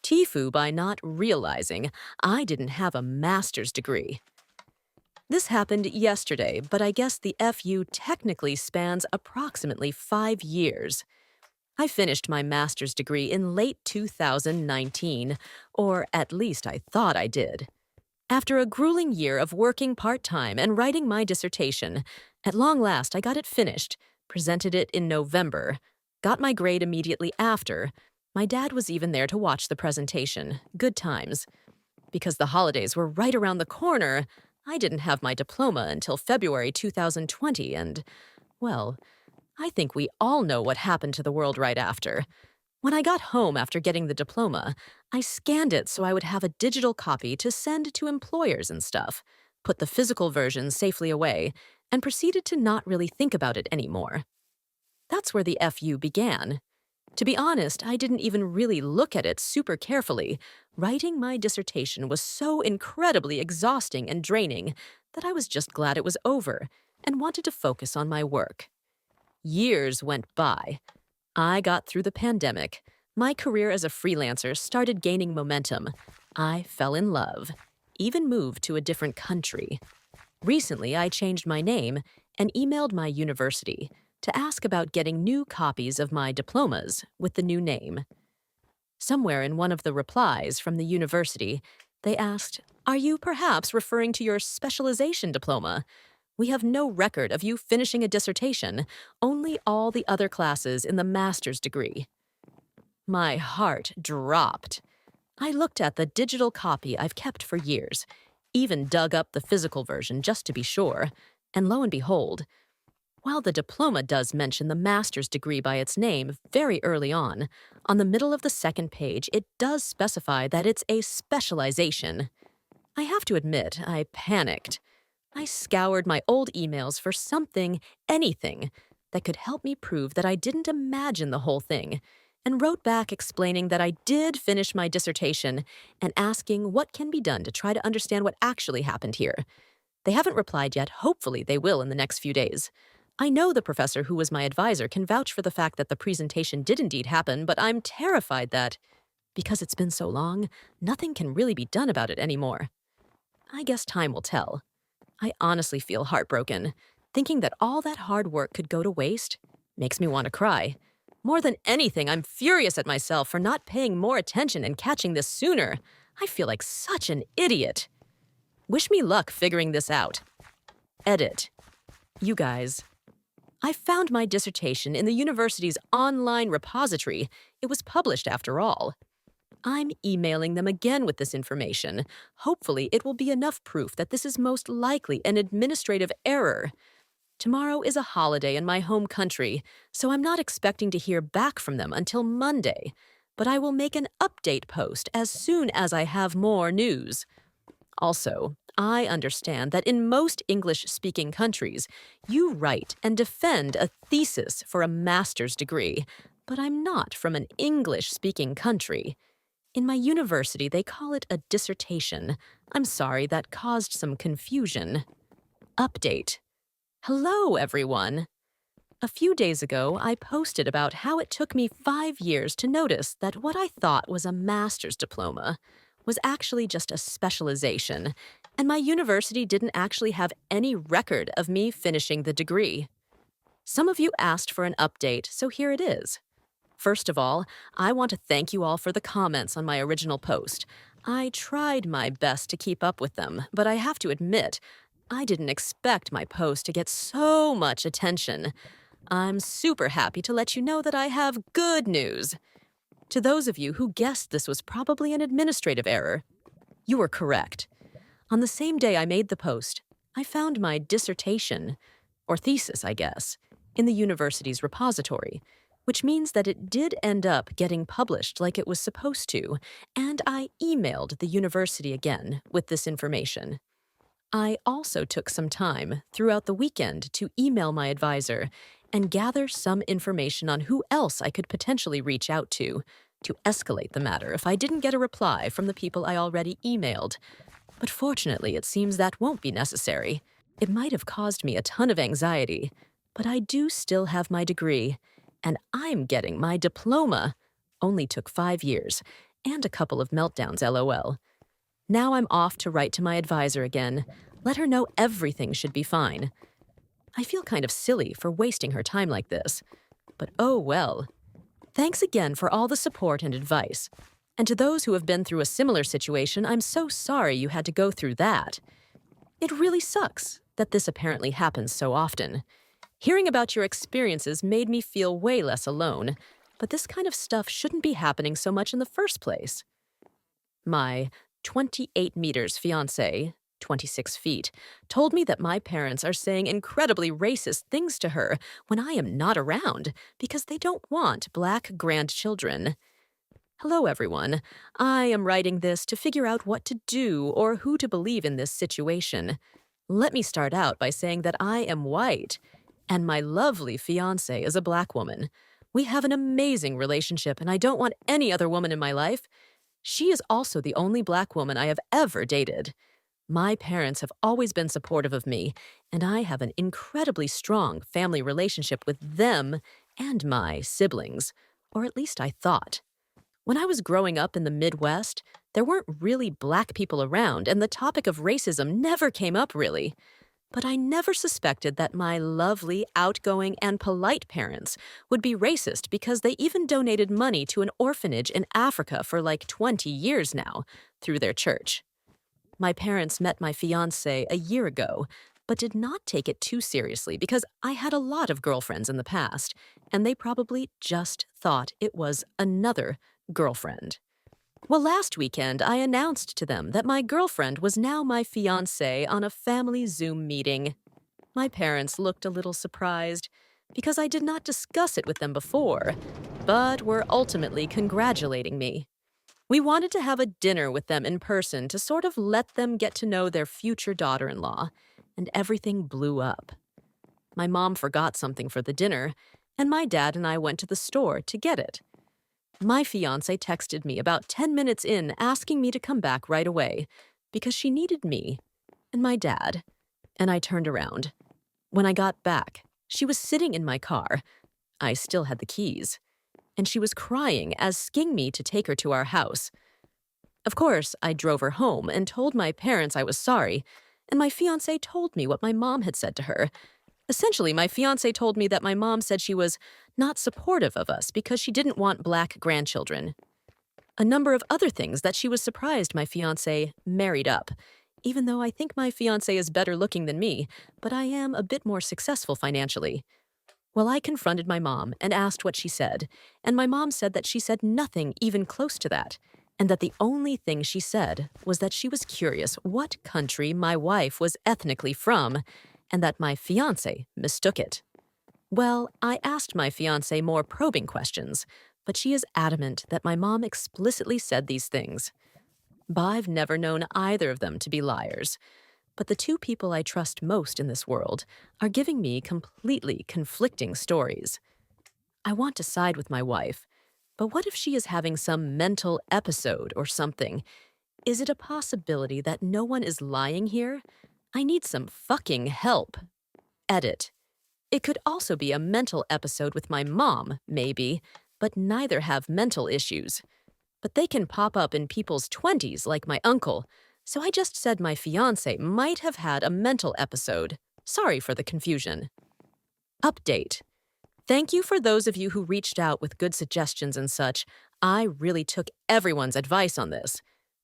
Tfue by not realizing I didn't have a master's degree. This happened yesterday, but I guess the FU technically spans approximately 5 years. I finished my master's degree in late 2019, or at least I thought I did. After a grueling year of working part-time and writing my dissertation, at long last I got it finished, presented it in November, got my grade immediately after. My dad was even there to watch the presentation. Good times. Because the holidays were right around the corner, I didn't have my diploma until February 2020 and, well, I think we all know what happened to the world right after. When I got home after getting the diploma, I scanned it so I would have a digital copy to send to employers and stuff, put the physical version safely away, and proceeded to not really think about it anymore. That's where the FU began. To be honest, I didn't even really look at it super carefully. Writing my dissertation was so incredibly exhausting and draining that I was just glad it was over and wanted to focus on my work. Years went by. I got through the pandemic. My career as a freelancer started gaining momentum. I fell in love, even moved to a different country. Recently, I changed my name and emailed my university to ask about getting new copies of my diplomas with the new name. Somewhere in one of the replies from the university, they asked, "Are you perhaps referring to your specialization diploma? We have no record of you finishing a dissertation, only all the other classes in the master's degree." My heart dropped. I looked at the digital copy I've kept for years, even dug up the physical version just to be sure, and lo and behold, while the diploma does mention the master's degree by its name very early on the middle of the second page, it does specify that it's a specialization. I have to admit, I panicked. I scoured my old emails for something, anything, that could help me prove that I didn't imagine the whole thing, and wrote back explaining that I did finish my dissertation and asking what can be done to try to understand what actually happened here. They haven't replied yet. Hopefully they will in the next few days. I know the professor who was my advisor can vouch for the fact that the presentation did indeed happen, but I'm terrified that, because it's been so long, nothing can really be done about it anymore. I guess time will tell. I honestly feel heartbroken. Thinking that all that hard work could go to waste makes me want to cry. More than anything, I'm furious at myself for not paying more attention and catching this sooner. I feel like such an idiot. Wish me luck figuring this out. Edit. You guys. I found my dissertation in the university's online repository. It was published after all. I'm emailing them again with this information. Hopefully, it will be enough proof that this is most likely an administrative error. Tomorrow is a holiday in my home country, so I'm not expecting to hear back from them until Monday, but I will make an update post as soon as I have more news. Also, I understand that in most English-speaking countries, you write and defend a thesis for a master's degree, but I'm not from an English-speaking country. In my university, they call it a dissertation. I'm sorry, that caused some confusion. Update. Hello, everyone. A few days ago, I posted about how it took me 5 years to notice that what I thought was a master's diploma was actually just a specialization, and my university didn't actually have any record of me finishing the degree. Some of you asked for an update, so here it is. First of all, I want to thank you all for the comments on my original post. I tried my best to keep up with them, but I have to admit, I didn't expect my post to get so much attention. I'm super happy to let you know that I have good news. To those of you who guessed this was probably an administrative error, you were correct. On the same day I made the post, I found my dissertation, or thesis, I guess, in the university's repository, which means that it did end up getting published like it was supposed to, and I emailed the university again with this information. I also took some time throughout the weekend to email my advisor and gather some information on who else I could potentially reach out to escalate the matter if I didn't get a reply from the people I already emailed. But fortunately, it seems that won't be necessary. It might have caused me a ton of anxiety, but I do still have my degree, and I'm getting my diploma. Only took 5 years, and a couple of meltdowns, lol. Now I'm off to write to my advisor again. Let her know everything should be fine. I feel kind of silly for wasting her time like this. But oh well. Thanks again for all the support and advice. And to those who have been through a similar situation, I'm so sorry you had to go through that. It really sucks that this apparently happens so often. Hearing about your experiences made me feel way less alone, but this kind of stuff shouldn't be happening so much in the first place. My 28 meters fiancé, 26 feet, told me that my parents are saying incredibly racist things to her when I am not around because they don't want black grandchildren. Hello, everyone. I am writing this to figure out what to do or who to believe in this situation. Let me start out by saying that I am white, and my lovely fiancé is a black woman. We have an amazing relationship, and I don't want any other woman in my life. She is also the only black woman I have ever dated. My parents have always been supportive of me, and I have an incredibly strong family relationship with them and my siblings, or at least I thought. When I was growing up in the Midwest, there weren't really black people around, and the topic of racism never came up really. But I never suspected that my lovely, outgoing, and polite parents would be racist because they even donated money to an orphanage in Africa for like 20 years now, through their church. My parents met my fiancé a year ago, but did not take it too seriously because I had a lot of girlfriends in the past, and they probably just thought it was another girlfriend. Well, last weekend, I announced to them that my girlfriend was now my fiancé on a family Zoom meeting. My parents looked a little surprised because I did not discuss it with them before, but were ultimately congratulating me. We wanted to have a dinner with them in person to sort of let them get to know their future daughter-in-law, and everything blew up. My mom forgot something for the dinner, and my dad and I went to the store to get it. My fiancé texted me about 10 minutes in asking me to come back right away because she needed me and my dad, and I turned around. When I got back, she was sitting in my car. I still had the keys, and she was crying, asking me to take her to our house. Of course, I drove her home and told my parents I was sorry, and my fiancé told me what my mom had said to her. Essentially, my fiancé told me that my mom said she was not supportive of us because she didn't want black grandchildren. A number of other things that she was surprised my fiancé married up, even though I think my fiancé is better looking than me, but I am a bit more successful financially. Well, I confronted my mom and asked what she said, and my mom said that she said nothing even close to that, and that the only thing she said was that she was curious what country my wife was ethnically from, and that my fiancé mistook it. Well, I asked my fiancé more probing questions, but she is adamant that my mom explicitly said these things. But I've never known either of them to be liars. But the two people I trust most in this world are giving me completely conflicting stories. I want to side with my wife, but what if she is having some mental episode or something? Is it a possibility that no one is lying here? I need some fucking help. Edit. It could also be a mental episode with my mom, maybe, but neither have mental issues. But they can pop up in people's 20s like my uncle, so I just said my fiancé might have had a mental episode. Sorry for the confusion. Update. Thank you for those of you who reached out with good suggestions and such. I really took everyone's advice on this.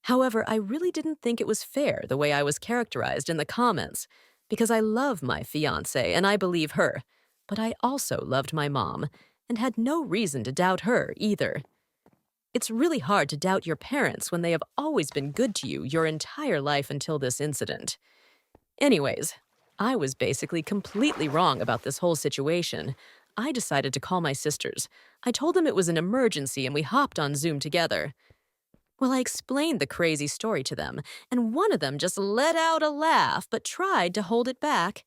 However, I really didn't think it was fair the way I was characterized in the comments, because I love my fiancé and I believe her, but I also loved my mom and had no reason to doubt her either. It's really hard to doubt your parents when they have always been good to you your entire life until this incident. Anyways, I was basically completely wrong about this whole situation. I decided to call my sisters. I told them it was an emergency and we hopped on Zoom together. Well, I explained the crazy story to them, and one of them just let out a laugh but tried to hold it back.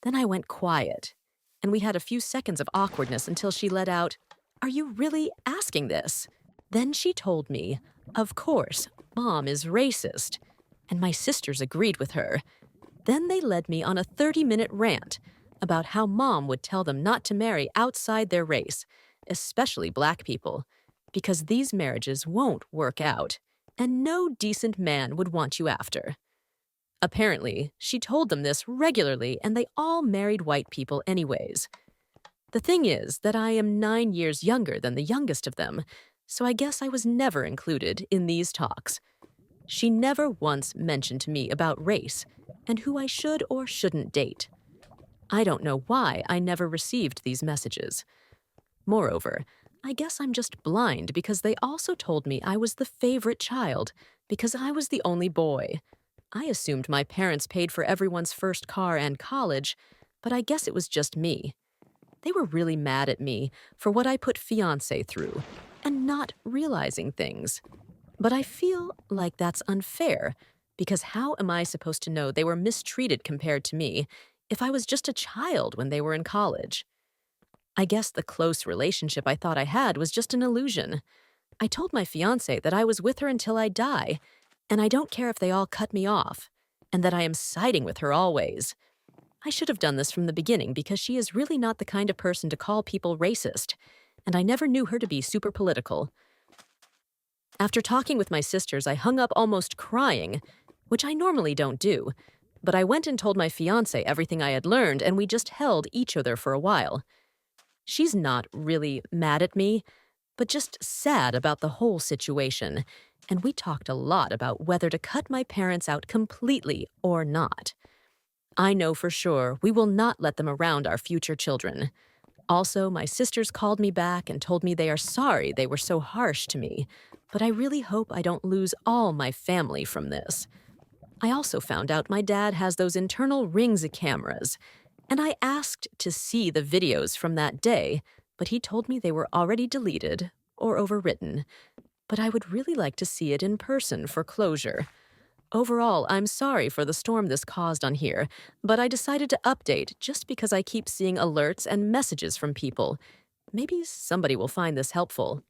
Then I went quiet, and we had a few seconds of awkwardness until she let out, "Are you really asking this?" Then she told me, of course, Mom is racist, and my sisters agreed with her. Then they led me on a 30-minute rant about how Mom would tell them not to marry outside their race, especially black people. because these marriages won't work out, and no decent man would want you after. Apparently, she told them this regularly, and they all married white people anyways. The thing is that I am 9 years younger than the youngest of them, so I guess I was never included in these talks. She never once mentioned to me about race and who I should or shouldn't date. I don't know why I never received these messages. Moreover, I guess I'm just blind because they also told me I was the favorite child because I was the only boy. I assumed my parents paid for everyone's first car and college, but I guess it was just me. They were really mad at me for what I put fiancé through and not realizing things. But I feel like that's unfair because how am I supposed to know they were mistreated compared to me if I was just a child when they were in college? I guess the close relationship I thought I had was just an illusion. I told my fiancé that I was with her until I die, and I don't care if they all cut me off, and that I am siding with her always. I should have done this from the beginning because she is really not the kind of person to call people racist, and I never knew her to be super political. After talking with my sisters, I hung up almost crying, which I normally don't do, but I went and told my fiancé everything I had learned, and we just held each other for a while. She's not really mad at me, but just sad about the whole situation, and we talked a lot about whether to cut my parents out completely or not. I know for sure we will not let them around our future children. Also, my sisters called me back and told me they are sorry they were so harsh to me, but I really hope I don't lose all my family from this. I also found out my dad has those internal rings of cameras, and I asked to see the videos from that day, but he told me they were already deleted or overwritten. But I would really like to see it in person for closure. Overall, I'm sorry for the storm this caused on here, but I decided to update just because I keep seeing alerts and messages from people. Maybe somebody will find this helpful.